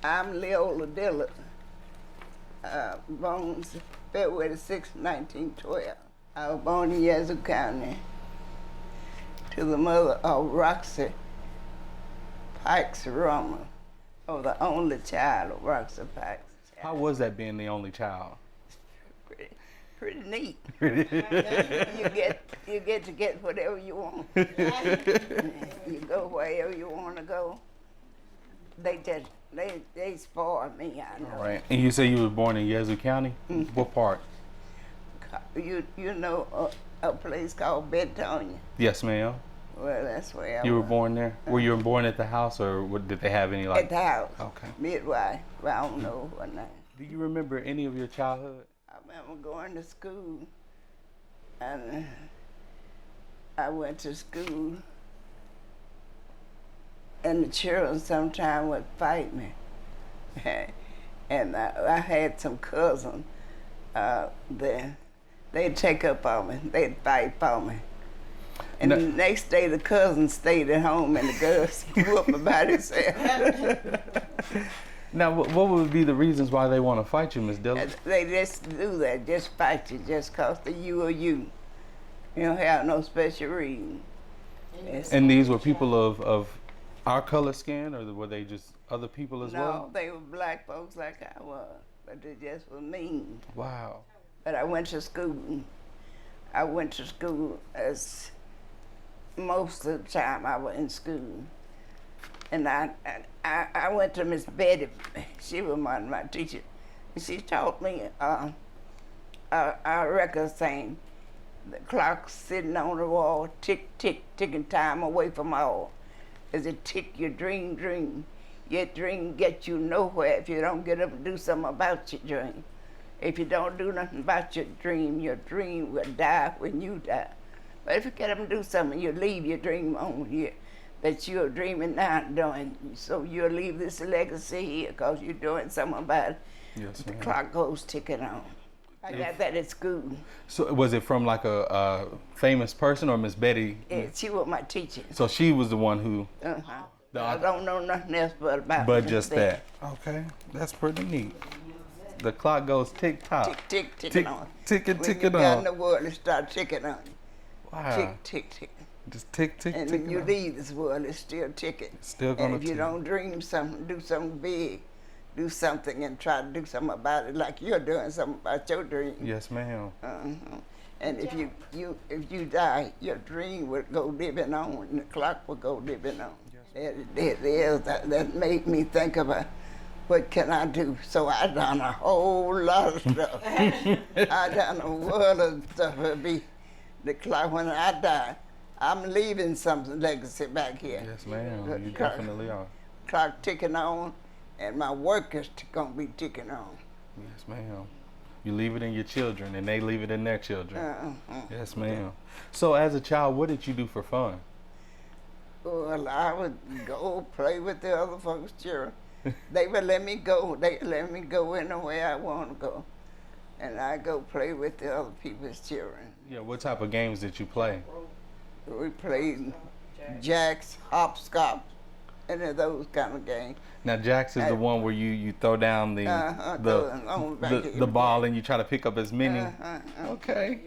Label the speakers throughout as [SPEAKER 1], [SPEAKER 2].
[SPEAKER 1] I'm Leola Dillard, born February 6, 1912. I was born in Yazoo County to the mother of Roxy Pikes Rummer, or the only child of Roxy Pikes.
[SPEAKER 2] How was that being the only child?
[SPEAKER 1] Pretty neat. you get to get whatever you want. You go wherever you want to go. They spoiled me, I know.
[SPEAKER 2] All right. And you say you were born in Yazoo County?
[SPEAKER 1] Mm-hmm.
[SPEAKER 2] What part?
[SPEAKER 1] You know a place called Bentonia?
[SPEAKER 2] Yes, ma'am.
[SPEAKER 1] Well, that's where I
[SPEAKER 2] You were
[SPEAKER 1] was.
[SPEAKER 2] born there? Were you born at the house, or did they have any like?
[SPEAKER 1] At the house.
[SPEAKER 2] Okay.
[SPEAKER 1] Midwife. Well, I don't know what name.
[SPEAKER 2] Do you remember any of your childhood?
[SPEAKER 1] I remember going to school, and I went to school, and the children sometimes would fight me. And I had some cousins there. They'd take up on me. They'd fight for me. And the next day, the cousins stayed at home, and the girls whooped me by themselves.
[SPEAKER 2] Now, what would be the reasons why they want to fight you, Miss Dillard?
[SPEAKER 1] They just do that, just fight you, just cause you are you. You don't have no special reason.
[SPEAKER 2] And these were people of our color skin, or were they just other people as well?
[SPEAKER 1] No, they were black folks like I was, but they just were mean.
[SPEAKER 2] Wow.
[SPEAKER 1] But I went to school. I went to school as most of the time I was in school. And I went to Miss Betty. She was one of my teachers. And she taught me a record saying, the clock sitting on the wall, tick, tick, ticking time away from all. As it tick, your dream, dream. Your dream gets you nowhere if you don't get up and do something about your dream. If you don't do nothing about your dream will die when you die. But if you get up and do something, you leave your dream on here that you're dreaming now doing. So you'll leave this legacy here because you're doing something about it.
[SPEAKER 2] Yes,
[SPEAKER 1] The
[SPEAKER 2] ma'am.
[SPEAKER 1] clock goes ticking on. I got that at school.
[SPEAKER 2] So was it from like a famous person, or Miss Betty?
[SPEAKER 1] Yeah, she was my teacher.
[SPEAKER 2] So she was the one who.
[SPEAKER 1] Uh-huh.
[SPEAKER 2] The-
[SPEAKER 1] I don't know nothing else but about
[SPEAKER 2] But
[SPEAKER 1] Miss
[SPEAKER 2] just
[SPEAKER 1] Betty.
[SPEAKER 2] that. Okay, that's pretty neat. The clock goes tick tock.
[SPEAKER 1] Tick, tick, ticking on.
[SPEAKER 2] Ticking,
[SPEAKER 1] When
[SPEAKER 2] ticking
[SPEAKER 1] you got in
[SPEAKER 2] on.
[SPEAKER 1] the world, it start ticking on you.
[SPEAKER 2] Wow.
[SPEAKER 1] Tick, tick, tick.
[SPEAKER 2] Just tick, tick,
[SPEAKER 1] And
[SPEAKER 2] tick.
[SPEAKER 1] when you leave this world, it's still ticking.
[SPEAKER 2] Still
[SPEAKER 1] And
[SPEAKER 2] gonna
[SPEAKER 1] if you
[SPEAKER 2] tick.
[SPEAKER 1] don't dream something, do something big, do something and try to do something about it, like you're doing something about your dream.
[SPEAKER 2] Yes, ma'am.
[SPEAKER 1] Uh-huh. And if you die, your dream will go living on, and the clock will go living on. That made me think about what can I do. So I done a whole lot of stuff. I done a world of stuff. It'll be the clock when I die. I'm leaving some legacy back here.
[SPEAKER 2] Yes, ma'am. You
[SPEAKER 1] Clock-
[SPEAKER 2] definitely are.
[SPEAKER 1] Clock ticking on, and my work is gonna be ticking on.
[SPEAKER 2] Yes, ma'am. You leave it in your children, and they leave it in their children.
[SPEAKER 1] Uh-huh.
[SPEAKER 2] Yes, ma'am. So as a child, what did you do for fun?
[SPEAKER 1] Well, I would go play with the other folks' children. They would let me go. They let me go anywhere I want to go, and I go play with the other people's children.
[SPEAKER 2] Yeah, what type of games did you play?
[SPEAKER 1] We played jacks, hopscotch, any of those kind of games.
[SPEAKER 2] Now, jacks is the one where you throw down the the ball and you try to pick up as many. Okay.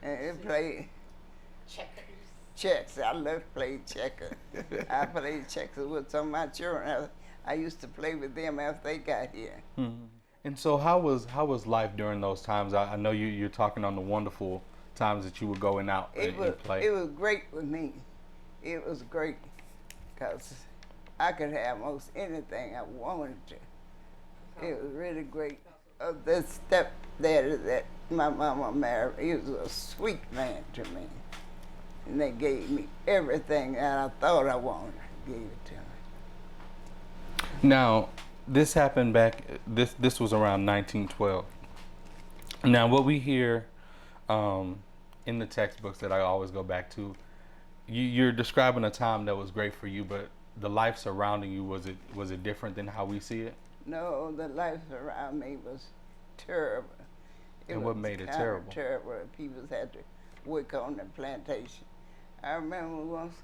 [SPEAKER 1] And we played checks. I love to play checkers. I played checkers with some of my children. I used to play with them after they got here.
[SPEAKER 2] Mm-hmm. And so, how was life during those times? I know you're talking on the wonderful times that you were going out and play.
[SPEAKER 1] It was great with me. It was great because I could have most anything I wanted to. It was really great. The stepdaddy that my mama married, he was a sweet man to me. And they gave me everything that I thought I wanted, gave it to me.
[SPEAKER 2] Now, this happened back, this was around 1912. Now, what we hear in the textbooks that I always go back to, you're describing a time that was great for you, but the life surrounding you, was it different than how we see it?
[SPEAKER 1] No, the life around me was terrible.
[SPEAKER 2] And what made it terrible?
[SPEAKER 1] Terrible. People had to work on the plantation. I remember once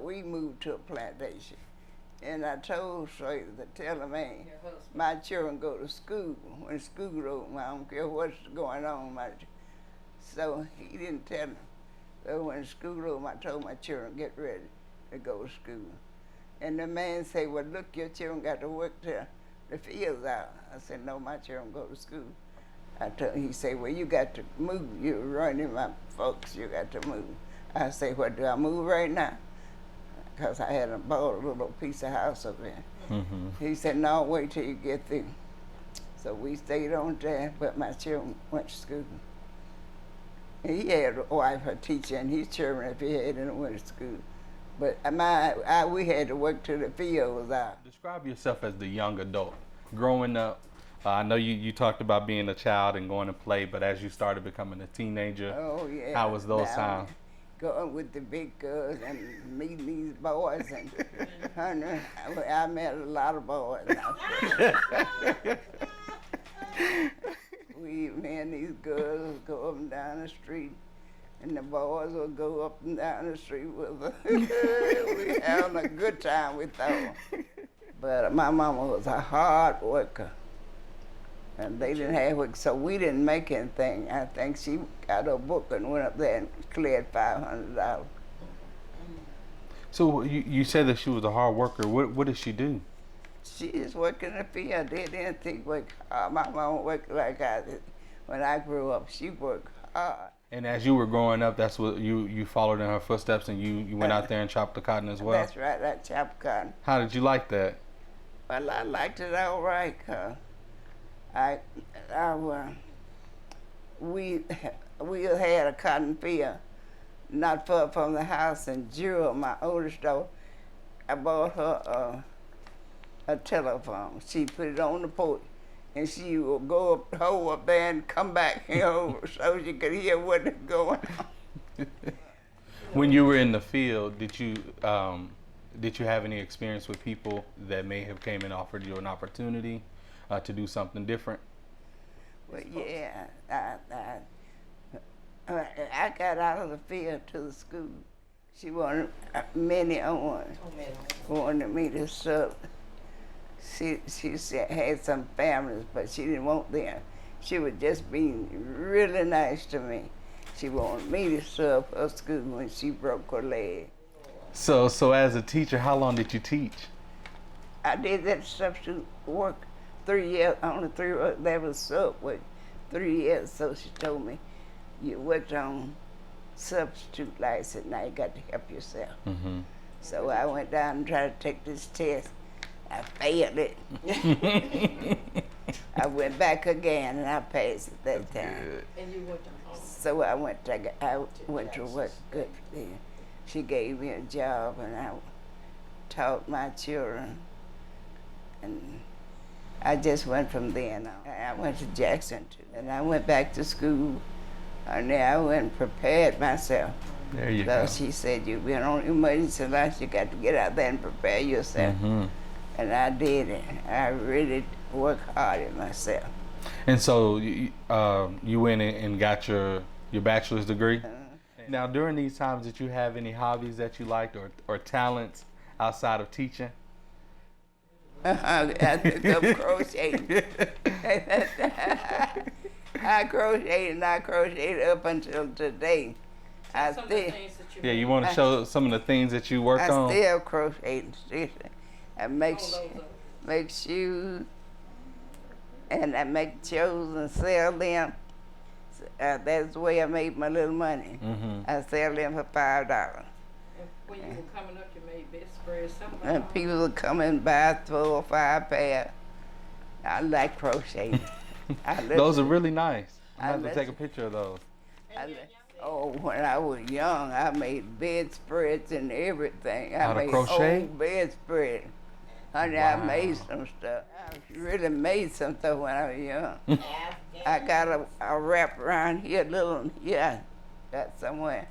[SPEAKER 1] we moved to a plantation, And I told Slater to tell the man, my children go to school. When school open, I don't care what's going on. So he didn't tell me. So when school open, I told my children, get ready to go to school. And the man said, well, look, your children got to work till the field's out. I said, no, my children go to school. He said, well, you got to move. You're running my folks. You got to move. I said, well, do I move right now? Because I had bought a little piece of house up there. Mm-hmm. He said, no, wait till you get through. So we stayed on there, but my children went to school. He had a wife, a teacher, and his children, if he hadn't went to school. But we had to work till the field was out.
[SPEAKER 2] Describe yourself as the young adult. Growing up, I know you talked about being a child and going to play, but as you started becoming a teenager,
[SPEAKER 1] oh, yeah.
[SPEAKER 2] How was those times?
[SPEAKER 1] Going with the big girls and meeting these boys, and honey, I met a lot of boys. Me and these girls would go up and down the street, and the boys would go up and down the street with us. We having a good time, we thought. But my mama was a hard worker, and they didn't have work, so we didn't make anything. I think she got her book and went up there and cleared $500.
[SPEAKER 2] So you said that she was a hard worker. What did she do?
[SPEAKER 1] She just worked in the field. They didn't think work hard. My mama worked like I did. When I grew up, she worked hard.
[SPEAKER 2] And as you were growing up, that's what you followed in her footsteps, and you went out there and chopped the cotton as well?
[SPEAKER 1] That's right, I chopped cotton.
[SPEAKER 2] How did you like that?
[SPEAKER 1] Well, I liked it all right, 'cause we had a cotton field not far from the house, and Jewel, my oldest daughter, I bought her a telephone. She put it on the porch, and she would go up, hold up there and come back, so she could hear what was going on.
[SPEAKER 2] When you were in the field, did you have any experience with people that may have came and offered you an opportunity to do something different?
[SPEAKER 1] Well, yeah, I got out of the field to the school. She wanted wanted me to sub. She said, had some families, but she didn't want them. She was just being really nice to me. She wanted me to sub her school when she broke her leg.
[SPEAKER 2] So as a teacher, how long did you teach?
[SPEAKER 1] I did that substitute work 3 years, only 3 years. That was sub work, 3 years. So she told me, you worked on substitute license, now you got to help yourself. Mm-hmm. So I went down and tried to take this test. I failed it. I went back again and I passed it that time.
[SPEAKER 2] Good.
[SPEAKER 3] And you went to home.
[SPEAKER 1] So I went to work good for them. She gave me a job and I taught my children. And I just went from then on. I went to Jackson too. And I went back to school, and then I went and prepared myself.
[SPEAKER 2] There you go.
[SPEAKER 1] So she said, you've been on emergency lunch, you got to get out there and prepare yourself. Mm-hmm. And I did it. I really worked hard at myself.
[SPEAKER 2] And so you went and got your bachelor's degree? Now, during these times, did you have any hobbies that you liked or talents outside of teaching?
[SPEAKER 1] I took up crocheting. I crocheted up until today.
[SPEAKER 2] Yeah, you want to show some of the things that you worked on?
[SPEAKER 1] I still crochet. I make shoes, and I make clothes and sell them. That's the way I made my little money. Mm-hmm. I sell them for $5.
[SPEAKER 3] When you were coming up, you made bedspreads.
[SPEAKER 1] And people would come and buy 4 or 5 pairs. I like crocheting.
[SPEAKER 2] Those are really nice. I have to take a picture of those.
[SPEAKER 1] When I was young, I made bedspreads and everything.
[SPEAKER 2] How to crochet?
[SPEAKER 1] Old bedspread. Honey,
[SPEAKER 2] wow.
[SPEAKER 1] I made some stuff. I really made some stuff when I was young. I got a wrap around here, little here, got somewhere.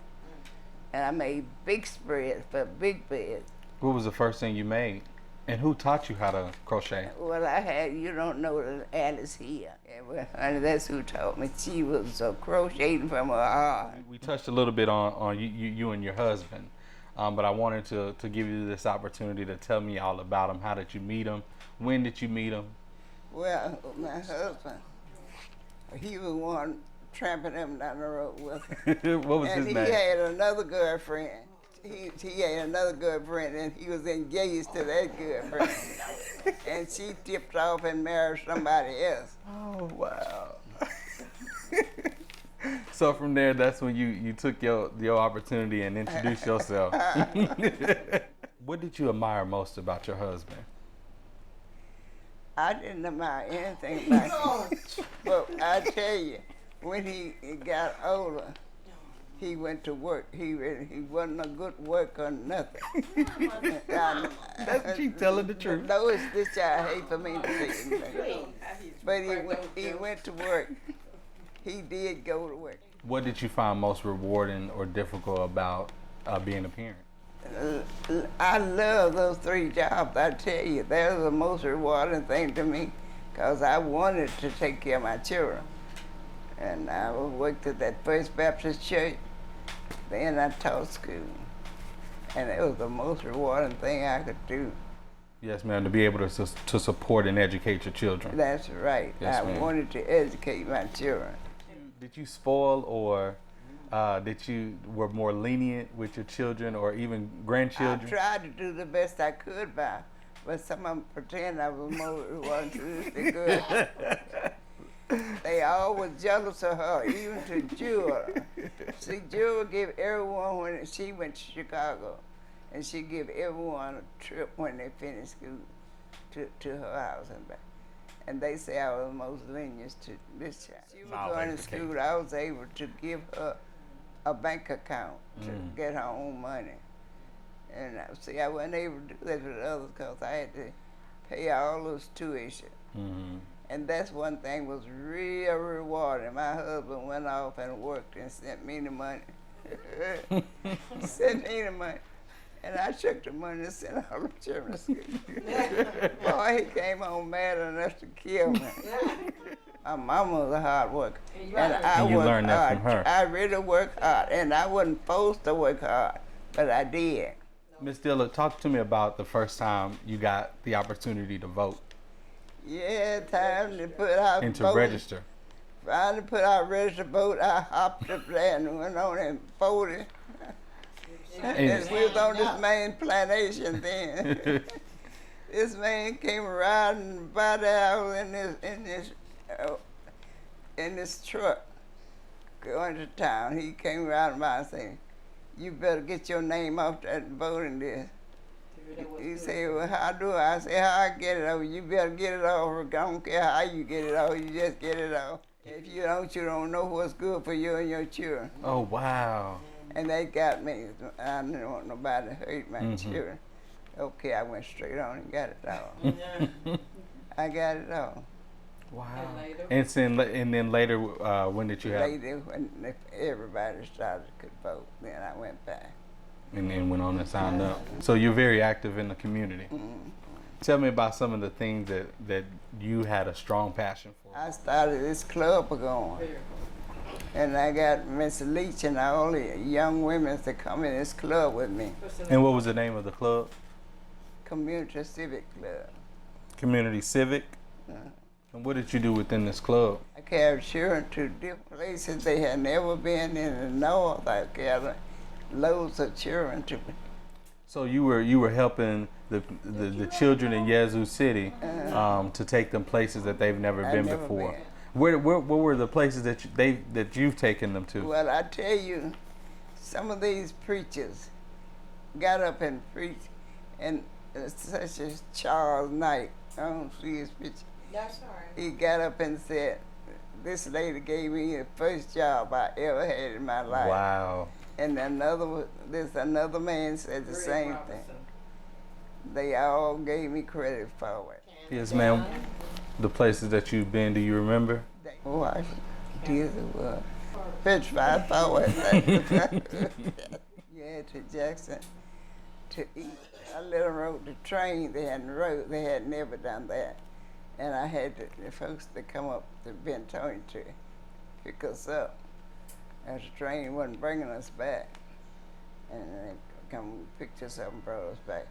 [SPEAKER 1] And I made big spreads for big beds.
[SPEAKER 2] What was the first thing you made? And who taught you how to crochet?
[SPEAKER 1] Well, you don't know Alice here. Yeah, well, honey, that's who taught me. She was crocheting from her heart.
[SPEAKER 2] We touched a little bit on you and your husband. but I wanted to give you this opportunity to tell me all about him. How did you meet him? When did you meet him?
[SPEAKER 1] Well, my husband, he was one tramping him down the road with him.
[SPEAKER 2] What was
[SPEAKER 1] And
[SPEAKER 2] his
[SPEAKER 1] he
[SPEAKER 2] name?
[SPEAKER 1] had another girlfriend. He had another girlfriend, and he was engaged to that girlfriend. And she tipped off and married somebody else.
[SPEAKER 2] Oh wow! So from there, that's when you took your opportunity and introduced yourself. What did you admire most about your husband?
[SPEAKER 1] I didn't admire anything about him. But I tell you, when he got older, he went to work. He wasn't a good worker or nothing.
[SPEAKER 2] She telling the truth.
[SPEAKER 1] No, it's this I hate for me to say anything. But he went to work. He did go to work.
[SPEAKER 2] What did you find most rewarding or difficult about being a parent?
[SPEAKER 1] I love those 3 jobs. I tell you, they're the most rewarding thing to me, because I wanted to take care of my children. And I worked at that First Baptist Church. Then I taught school. And it was the most rewarding thing I could do.
[SPEAKER 2] Yes, ma'am. To be able to support and educate your children.
[SPEAKER 1] That's right.
[SPEAKER 2] Yes,
[SPEAKER 1] I
[SPEAKER 2] ma'am.
[SPEAKER 1] wanted to educate my children.
[SPEAKER 2] Did you spoil or were more lenient with your children or even grandchildren?
[SPEAKER 1] I tried to do the best I could by, but some of them pretend I was more altruistic good. They all was jealous of her, even to Jewel. See, Jewel gave everyone, when she went to Chicago, and she gave everyone a trip when they finished school to her house and back. And they say I was the most lenient to this child. She was going to school. I was able to give her a bank account to get her own money. And see, I wasn't able to do that with others because I had to pay all those tuition.
[SPEAKER 2] Mm-hmm.
[SPEAKER 1] And that's one thing was real rewarding. My husband went off and worked and sent me the money. Sent me the money. And I took the money and sent all the children to school. Boy, he came home mad enough to kill me. My mama was a hard worker. And I
[SPEAKER 2] And you
[SPEAKER 1] worked
[SPEAKER 2] learned that
[SPEAKER 1] hard.
[SPEAKER 2] from her.
[SPEAKER 1] I really worked hard. And I wasn't supposed to work hard, but I did.
[SPEAKER 2] Miss Dillard, talk to me about the first time you got the opportunity to vote
[SPEAKER 1] Yeah, time to put out
[SPEAKER 2] and to
[SPEAKER 1] voting.
[SPEAKER 2] register.
[SPEAKER 1] Trying to put out register vote, I hopped up there and went on and voted. And we was on this main plantation then. This man came riding by the house in this truck going to town. He came riding by and saying, "You better get your name off that voting list." He said, "Well, how do I?" I said, "How I get it off? You better get it off. I don't care how you get it off. You just get it off. If you don't know what's good for you and your children."
[SPEAKER 2] Oh wow!
[SPEAKER 1] And they got me. I didn't want nobody to hurt my children. Okay, I went straight on and got it all. I got it all.
[SPEAKER 2] Wow!
[SPEAKER 3] And later?
[SPEAKER 2] And then later, when did you have?
[SPEAKER 1] Later, when everybody started could vote, then I went back.
[SPEAKER 2] And then went on and signed up. So you're very active in the community. Tell me about some of the things that you had a strong passion for.
[SPEAKER 1] I started this club going. And I got Miss Leach and all the young women to come in this club with me.
[SPEAKER 2] And what was the name of the club?
[SPEAKER 1] Community Civic Club.
[SPEAKER 2] Community Civic. And what did you do within this club?
[SPEAKER 1] I carried children to different places they had never been in the north. I carried loads of children to.
[SPEAKER 2] So you were helping the children in Yazoo City to take them places that they've never been
[SPEAKER 1] never
[SPEAKER 2] before.
[SPEAKER 1] been.
[SPEAKER 2] Where were the places that you've taken them to?
[SPEAKER 1] Well, I tell you, some of these preachers got up and preached, and such as Charles Knight, I don't see his picture.
[SPEAKER 3] That's all right.
[SPEAKER 1] He got up and said, "This lady gave me the first job I ever had in my life."
[SPEAKER 2] Wow.
[SPEAKER 1] And another man said the same thing.
[SPEAKER 3] Robinson.
[SPEAKER 1] They all gave me credit for it.
[SPEAKER 2] Yes, ma'am. The places that you've been, do you remember?
[SPEAKER 1] Washington, D.C. was Petrified Forward. Yeah, to Jackson to eat. I let them rode the train. They had never done that. And I had the folks to come up to Bentonia to pick us up. As the train wasn't bringing us back. And they come pictures of them brought us back.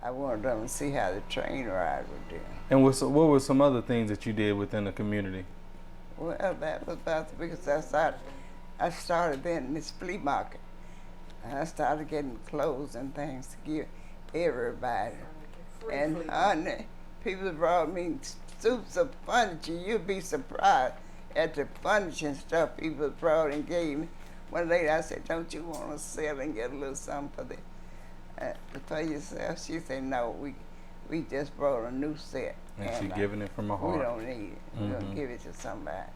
[SPEAKER 1] I wanted them to see how the train ride would do.
[SPEAKER 2] And what were some other things that you did within the community?
[SPEAKER 1] Well, that was about the biggest. I started then in this flea market. And I started getting clothes and things to give everybody. And honey, people brought me suits of furniture. You'd be surprised at the furniture and stuff people brought and gave me. One lady, I said, "Don't you want to sell and get a little something for yourself?" She said, "No, we just brought a new set.
[SPEAKER 2] And she giving it from her heart.
[SPEAKER 1] We don't need it. We're going to give it to somebody."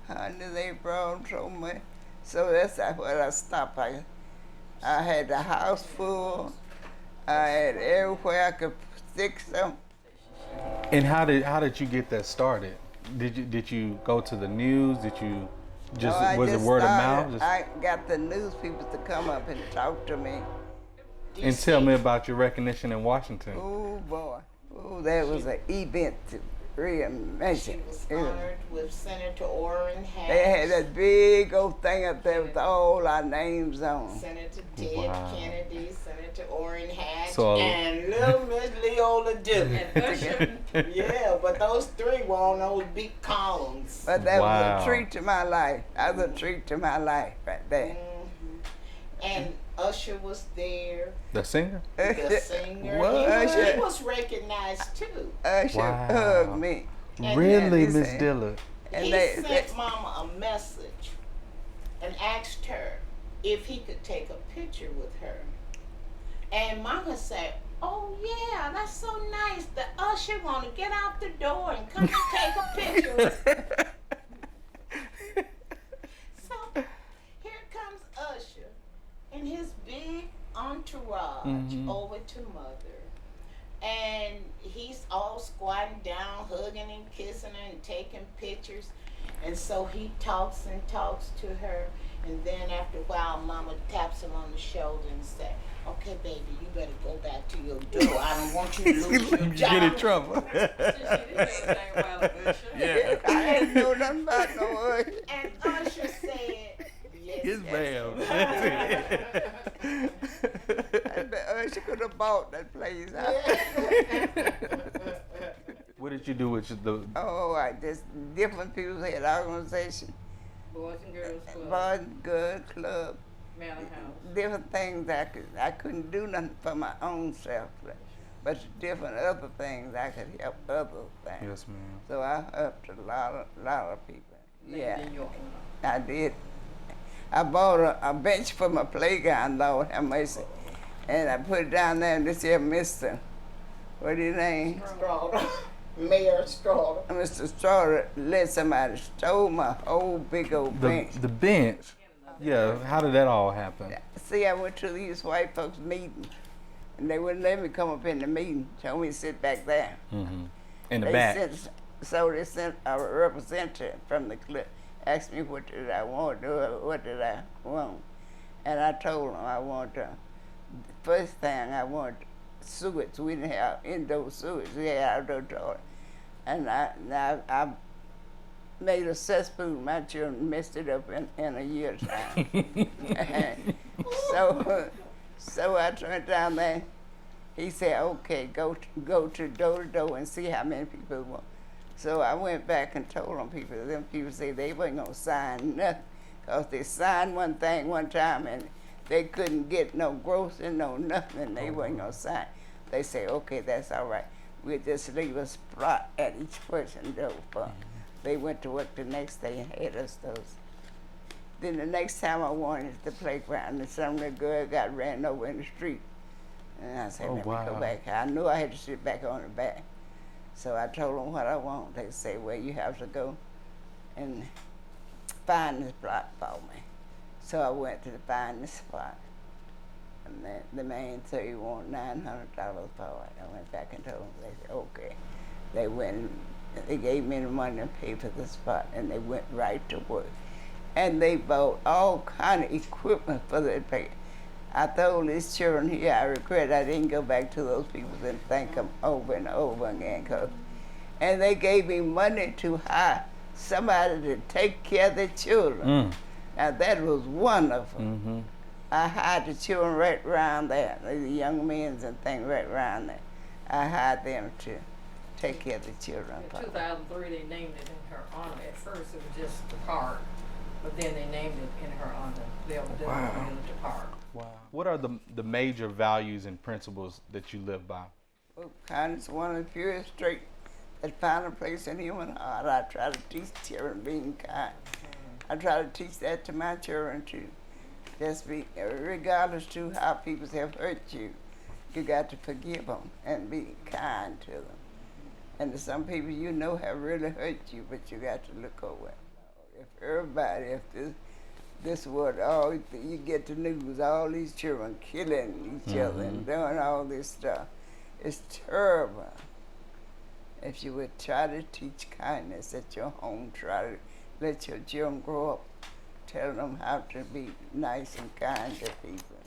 [SPEAKER 1] Honey, they brought so much. So that's where I stopped. I had the house full. I had everywhere I could stick some.
[SPEAKER 2] And how did you get that started? Did you go to the news? Did you was it word of mouth?
[SPEAKER 1] I got the news people to come up and talk to me.
[SPEAKER 2] And tell me about your recognition in Washington.
[SPEAKER 1] Oh boy, that was an event to really mention.
[SPEAKER 4] She was honored with Senator Orrin Hatch.
[SPEAKER 1] They had that big old thing up there with all our names on.
[SPEAKER 4] Senator Ted
[SPEAKER 2] Wow.
[SPEAKER 4] Kennedy, Senator Orrin Hatch,
[SPEAKER 2] So-
[SPEAKER 4] and little Miss Leola Dillard. Yeah, but those three were on those big columns.
[SPEAKER 1] But that
[SPEAKER 2] Wow.
[SPEAKER 1] was a treat to my life. That was a treat to my life right there.
[SPEAKER 4] And Usher was there,
[SPEAKER 2] The singer?
[SPEAKER 4] the singer.
[SPEAKER 2] What?
[SPEAKER 4] He was recognized too.
[SPEAKER 1] Usher
[SPEAKER 2] Wow.
[SPEAKER 1] hugged me.
[SPEAKER 4] And
[SPEAKER 2] Really,
[SPEAKER 1] then they
[SPEAKER 2] Miss
[SPEAKER 1] said-
[SPEAKER 2] Dillard?
[SPEAKER 1] And
[SPEAKER 4] He
[SPEAKER 1] they,
[SPEAKER 4] sent Mama a message and asked her if he could take a picture with her. And Mama said, "Oh yeah, that's so nice. The usher want to get out the door and come and take a picture." So here comes Usher and his big entourage over to Mother. And he's all squatting down, hugging and kissing her and taking pictures. And so he talks and talks to her. And then after a while, Mama taps him on the shoulder and says, "Okay, baby, you better go back to your door. I don't want you to lose your job."
[SPEAKER 2] Get in trouble.
[SPEAKER 1] yeah. I didn't know nothing about no Usher.
[SPEAKER 4] And Usher said, "Yes,
[SPEAKER 2] Yes,
[SPEAKER 4] ma'am."
[SPEAKER 1] I bet Usher could have bought that place.
[SPEAKER 2] What did you do with the?
[SPEAKER 1] Oh, I just different people had organization,
[SPEAKER 3] Boys and Girls Club,
[SPEAKER 1] Boys and Girls Club,
[SPEAKER 3] Manor House.
[SPEAKER 1] different things I couldn't do nothing for my own self, but different other things I could help other things.
[SPEAKER 2] Yes, ma'am.
[SPEAKER 1] So I helped a lot of people. Yeah,
[SPEAKER 3] In York.
[SPEAKER 1] I did. I bought a bench for my playground, Lord have mercy, and I put it down there and this here Mr. What his name?
[SPEAKER 4] Straughter. Mayor Straughter.
[SPEAKER 1] Mr. Straughter let somebody stole my whole big old bench.
[SPEAKER 2] The bench. Yeah. How did that all happen?
[SPEAKER 1] See, I went to these white folks meeting, and they wouldn't let me come up in the meeting. Told me to sit back there.
[SPEAKER 2] Mm-hmm. In the
[SPEAKER 1] They
[SPEAKER 2] back.
[SPEAKER 1] So they sent a representative from the club, asked me what did I want, what did I want, and I told them I want first thing I want sewage. We didn't have indoor sewage. We had outdoor toilet, and I made a cesspool. My children messed it up in a year's time. So I turned down there. He said, "Okay, go to door to door and see how many people want." So I went back and told them people said they weren't gonna sign nothing, cause they signed one thing one time and they couldn't get no grocery, no nothing, and they weren't gonna sign. They say, "Okay, that's all right. We'll just leave a spot at each person's door for 'em." They went to work the next day and had us those. Then the next time I wanted the playground, and some little girl got ran over in the street. And I said,
[SPEAKER 2] Oh,
[SPEAKER 1] "Let me
[SPEAKER 2] wow.
[SPEAKER 1] go back." I knew I had to sit back on the back. So I told them what I want. They say, "Well, you have to go and find this spot for me." So I went to find the spot. And the man said he wanted $900 for it. I went back and told them. They said, "Okay." They went and they gave me the money and paid for the spot, and they went right to work. And they bought all kind of equipment for the place. I told these children here, I regret I didn't go back to those people and thank them over and over again. And they gave me money to hire somebody to take care of their children. Now that was wonderful.
[SPEAKER 2] Mm-hmm.
[SPEAKER 1] I hired the children right around there, the young men and things right around there. I hired them to take care of the children.
[SPEAKER 3] In 2003, they named it in her honor. At first, it was just the park, but then they named it in her honor. Leola Dillard Village Park.
[SPEAKER 2] Wow. What are the major values and principles that you live by?
[SPEAKER 1] Well, kindness is one of the purest traits that find a place in human heart. I try to teach children being kind. I try to teach that to my children too. Just be, regardless to how people have hurt you, you got to forgive them and be kind to them. And there's some people you know have really hurt you, but you got to look over it. If everybody, if this world, all you get the news, all these children killing each other and doing all this stuff, it's terrible. If you would try to teach kindness at your home, try to let your children grow up, tell them how to be nice and kind to people.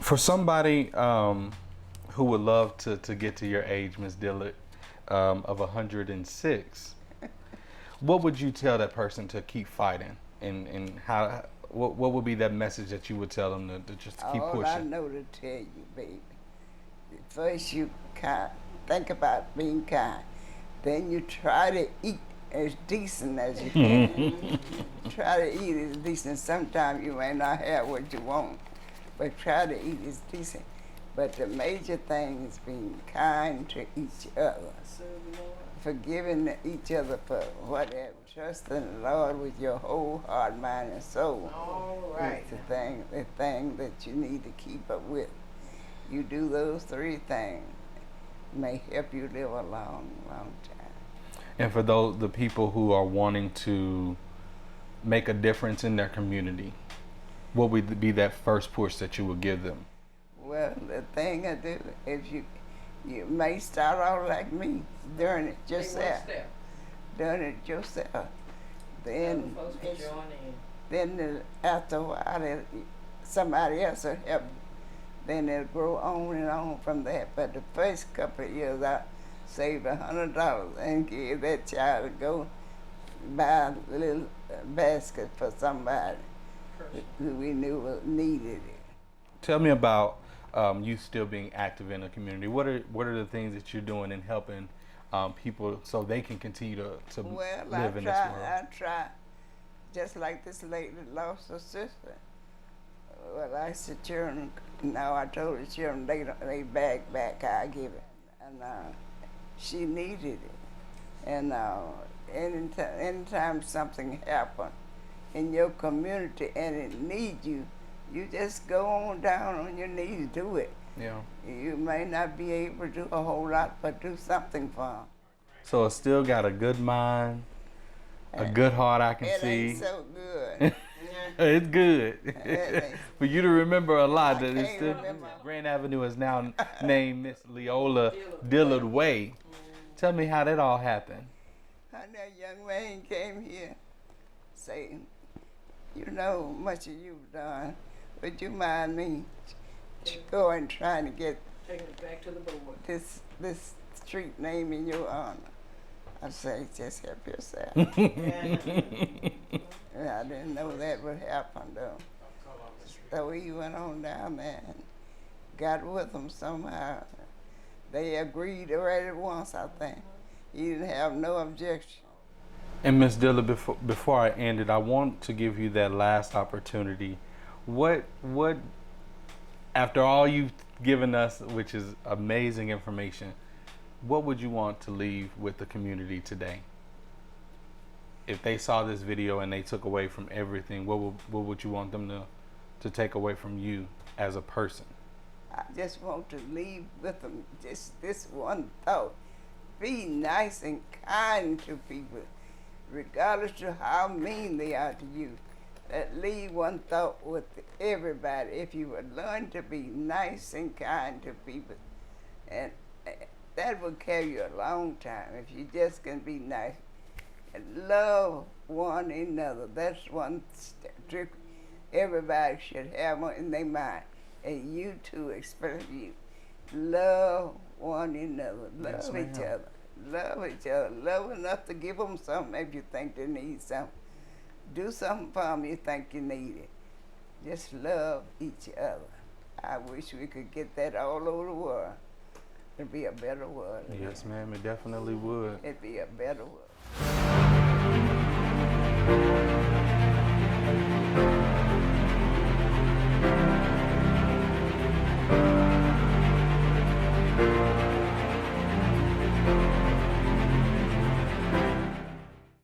[SPEAKER 2] For somebody who would love to get to your age, Ms. Dillard, of 106, what would you tell that person to keep fighting? And how? What would be that message that you would tell them to just keep pushing?
[SPEAKER 1] All I know to tell you, baby, first you think about being kind. Then you try to eat as decent as you can. Try to eat as decent. Sometimes you may not have what you want, but try to eat as decent. But the major thing is being kind to each other. Forgiving each other for whatever. Trusting the Lord with your whole heart, mind, and soul.
[SPEAKER 4] All right.
[SPEAKER 1] It's the thing that you need to keep up with. You do those three things, it may help you live a long, long time.
[SPEAKER 2] And for the people who are wanting to make a difference in their community, what would be that first push that you would give them?
[SPEAKER 1] Well, the thing I do, if you may start out like me, doing it yourself. Doing it yourself. Then, after a while, somebody else will help you. Then it'll grow on and on from that. But the first couple of years, I saved $100 and gave that child to go buy a little basket for somebody who we knew needed it.
[SPEAKER 2] Tell me about you still being active in the community. What are the things that you're doing in helping people so they can continue to live in this world?
[SPEAKER 1] I try, just like this lady that lost her sister. Well, I said, children, no, I told the children they back, I give it. And she needed it. And anytime something happened in your community and it needs you, you just go on down on your knees, do it.
[SPEAKER 2] Yeah.
[SPEAKER 1] You may not be able to do a whole lot, but do something for them.
[SPEAKER 2] So it's still got a good mind, a good heart, I can see.
[SPEAKER 1] It ain't so good.
[SPEAKER 2] It's good. For you to remember a lot.
[SPEAKER 1] I
[SPEAKER 2] That
[SPEAKER 1] can't
[SPEAKER 2] it's still,
[SPEAKER 1] remember.
[SPEAKER 2] Grand Avenue is now named Miss Leola Dillard Way. Tell me how that all happened.
[SPEAKER 1] How that young man came here saying, you know much of you've done. Would you mind me going trying to get
[SPEAKER 3] Taking it back to the board.
[SPEAKER 1] this street name in your honor? I say, just help yourself. And I didn't know that would happen though. So we went on down there and got with them somehow. They agreed already once, I think. He didn't have no objection.
[SPEAKER 2] And Miss Dillard, before I end it, I want to give you that last opportunity. What, after all you've given us, which is amazing information, what would you want to leave with the community today? If they saw this video and they took away from everything, what would you want them to take away from you as a person?
[SPEAKER 1] I just want to leave with them just this one thought. Be nice and kind to people, regardless of how mean they are to you. Leave one thought with everybody. If you would learn to be nice and kind to people, and that will carry you a long time if you just can be nice and love one another. That's one trick everybody should have in their mind, and you too, especially you. Love one another. Love each other. Love each other. Love enough to give them something if you think they need something. Do something for them you think you need it. just love each other. I wish we could get that all over the world. It'd be a better world.
[SPEAKER 2] Yes, ma'am, it definitely would.
[SPEAKER 1] It'd be a better world.